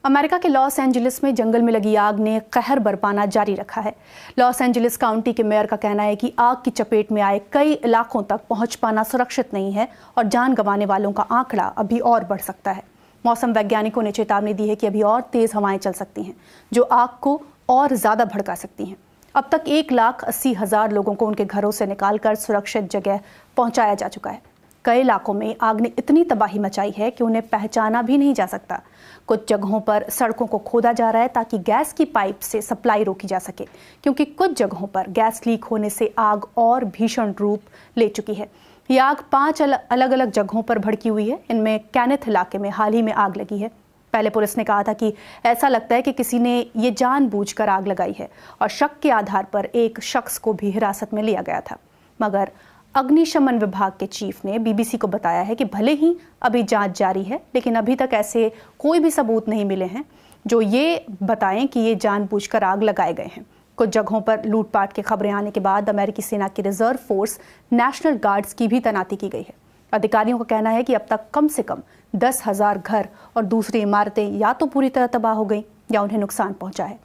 America के Los Angeles में जंगल में लगी आग ने कहर बरपाना जारी रखा है। लॉस एंजलिस काउंटी के मेयर का कहना है कि आग की चपेट में आए कई इलाकों तक पहुंच पाना सुरक्षित नहीं है और जान गंवाने वालों का आंकड़ा अभी और बढ़ सकता है। मौसम वैज्ञानिकों ने चेतावनी दी है कि अभी और तेज हवाएं चल सकती हैं, जो आग को और ज्यादा भड़का सकती हैं। अब तक 1,80,000 लोगों को उनके घरों से निकालकर सुरक्षित जगह पहुंचाया जा चुका है। कई इलाकों में आग ने इतनी तबाही मचाई है कि उन्हें पहचाना भी नहीं जा सकता। कुछ जगहों पर सड़कों को खोदा जा रहा है ताकि गैस की पाइप से सप्लाई रोकी जा सके, क्योंकि कुछ जगहों पर गैस लीक होने से आग और भीषण रूप ले चुकी है। ये आग 5 अलग अलग जगहों पर भड़की हुई है। इनमें कैनेथ इलाके में हाल ही में आग लगी है। पहले पुलिस ने कहा था कि ऐसा लगता है कि किसी ने ये जानबूझकर आग लगाई है और शक के आधार पर एक शख्स को भी हिरासत में लिया गया था। मगर अग्निशमन विभाग के चीफ ने बीबीसी को बताया है कि भले ही अभी जांच जारी है, लेकिन अभी तक ऐसे कोई भी सबूत नहीं मिले हैं जो ये बताएं कि ये जानबूझकर आग लगाए गए हैं। कुछ जगहों पर लूटपाट की खबरें आने के बाद अमेरिकी सेना की रिजर्व फोर्स नेशनल गार्ड्स की भी तैनाती की गई है। अधिकारियों का कहना है कि अब तक कम से कम 10,000 घर और दूसरी इमारतें या तो पूरी तरह तबाह हो गई या उन्हें नुकसान पहुंचा है।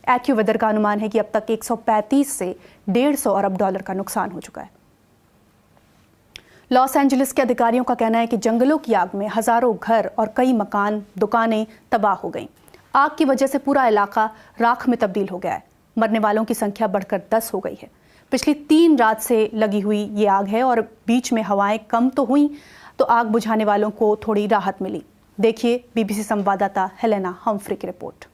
एक्यूवेदर का अनुमान है कि अब तक 135 से $150 अरब का नुकसान हो चुका है। लॉस एंजलिस के अधिकारियों का कहना है कि जंगलों की आग में हजारों घर और कई मकान, दुकानें तबाह हो गईं। आग की वजह से पूरा इलाका राख में तब्दील हो गया है। मरने वालों की संख्या बढ़कर 10 हो गई है। पिछली 3 रात से लगी हुई ये आग है और बीच में हवाएं कम तो हुई तो आग बुझाने वालों को थोड़ी राहत मिली। देखिए बीबीसी संवाददाता हेलेना हम्फ्री की रिपोर्ट।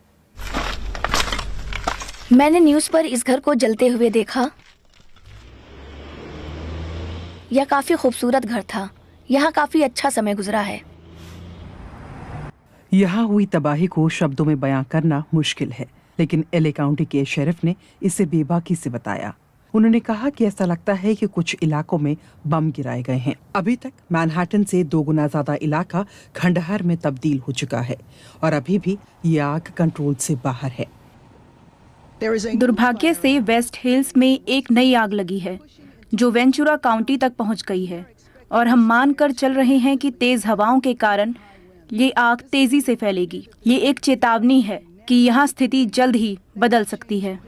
मैंने न्यूज़ पर इस घर को जलते हुए देखा। यह काफी खूबसूरत घर था। यहाँ काफी अच्छा समय गुजरा है। यहाँ हुई तबाही को शब्दों में बयां करना मुश्किल है, लेकिन एलए काउंटी के शेरिफ ने इसे बेबाकी से बताया। उन्होंने कहा कि ऐसा लगता है कि कुछ इलाकों में बम गिराए गए हैं। अभी तक मैनहट्टन से 2 गुना ज्यादा इलाका खंडहर में तब्दील हो चुका है और अभी भी ये आग कंट्रोल से बाहर है। दुर्भाग्य से वेस्ट हिल्स में एक नई आग लगी है जो वेंचुरा काउंटी तक पहुंच गई है और हम मानकर चल रहे हैं कि तेज हवाओं के कारण ये आग तेजी से फैलेगी। ये एक चेतावनी है कि यहाँ स्थिति जल्द ही बदल सकती है।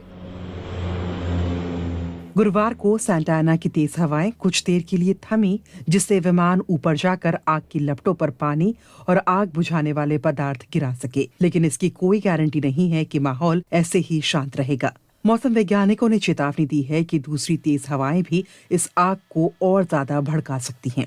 गुरुवार को सैंटा एना की तेज हवाएं कुछ देर के लिए थमी, जिससे विमान ऊपर जाकर आग की लपटों पर पानी और आग बुझाने वाले पदार्थ गिरा सके, लेकिन इसकी कोई गारंटी नहीं है कि माहौल ऐसे ही शांत रहेगा। मौसम वैज्ञानिकों ने चेतावनी दी है कि दूसरी तेज हवाएं भी इस आग को और ज्यादा भड़का सकती हैं।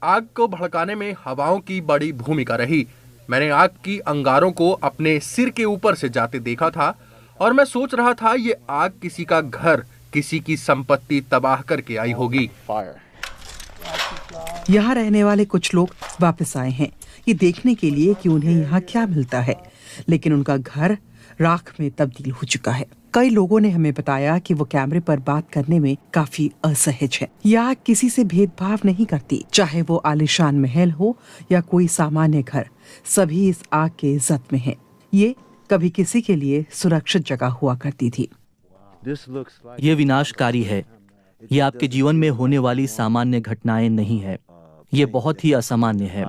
आग को भड़काने में हवाओं की बड़ी भूमिका रही। मैंने आग की अंगारों को अपने सिर के ऊपर से जाते देखा था और मैं सोच रहा था ये आग किसी का घर, किसी की संपत्ति तबाह करके आई होगी। यहाँ रहने वाले कुछ लोग वापस आए हैं ये देखने के लिए कि उन्हें यहाँ क्या मिलता है, लेकिन उनका घर राख में तब्दील हो चुका है। कई लोगों ने हमें बताया कि वो कैमरे पर बात करने में काफी असहज है। यह आग किसी से भेदभाव नहीं करती, चाहे वो आलीशान महल हो या कोई सामान्य घर, सभी इस आग के जद में हैं। ये कभी किसी के लिए सुरक्षित जगह हुआ करती थी। ये विनाशकारी है। ये आपके जीवन में होने वाली सामान्य घटनाएं नहीं है। ये बहुत ही असामान्य है।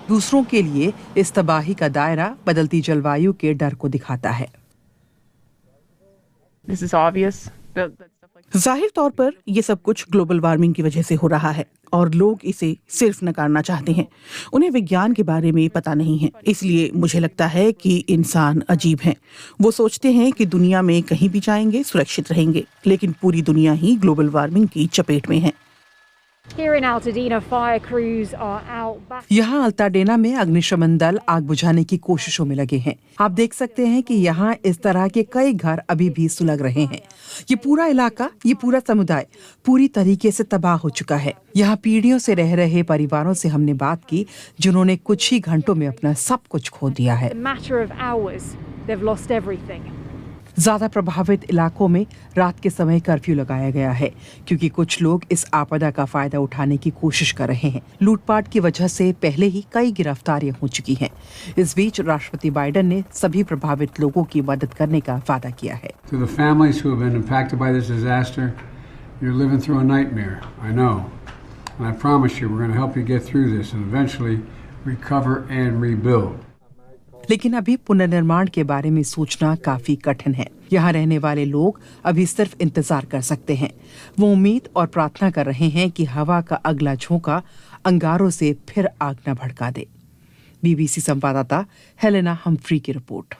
दूसरों के लिए इस तबाही का दायरा बदलती जलवायु के डर को दिखाता है। जाहिर तौर पर ये सब कुछ ग्लोबल वार्मिंग की वजह से हो रहा है और लोग इसे सिर्फ नकारना चाहते हैं। उन्हें विज्ञान के बारे में पता नहीं है। इसलिए मुझे लगता है कि इंसान अजीब हैं। वो सोचते हैं कि दुनिया में कहीं भी जाएंगे सुरक्षित रहेंगे, लेकिन पूरी दुनिया ही ग्लोबल वार्मिंग की चपेट में है। यहाँ अल्ताडेना में अग्निशमन दल आग बुझाने की कोशिशों में लगे हैं। आप देख सकते हैं कि यहाँ इस तरह के कई घर अभी भी सुलग रहे हैं। ये पूरा इलाका, ये पूरा समुदाय पूरी तरीके से तबाह हो चुका है। यहाँ पीढ़ियों से रह रहे परिवारों से हमने बात की, जिन्होंने कुछ ही घंटों में अपना सब कुछ खो दिया है। ज्यादा प्रभावित इलाकों में रात के समय कर्फ्यू लगाया गया है, क्योंकि कुछ लोग इस आपदा का फायदा उठाने की कोशिश कर रहे हैं। लूटपाट की वजह से पहले ही कई गिरफ्तारियां हो चुकी हैं। इस बीच राष्ट्रपति बाइडेन ने सभी प्रभावित लोगों की मदद करने का वादा किया है। And I promise you, we're going to help you get through this and eventually recover and rebuild. लेकिन अभी पुनर्निर्माण के बारे में सोचना काफी कठिन है। यहाँ रहने वाले लोग अभी सिर्फ इंतजार कर सकते हैं। वो उम्मीद और प्रार्थना कर रहे हैं कि हवा का अगला झोंका अंगारों से फिर आग न भड़का दे। बीबीसी संवाददाता हेलेना हम्फ्री की रिपोर्ट।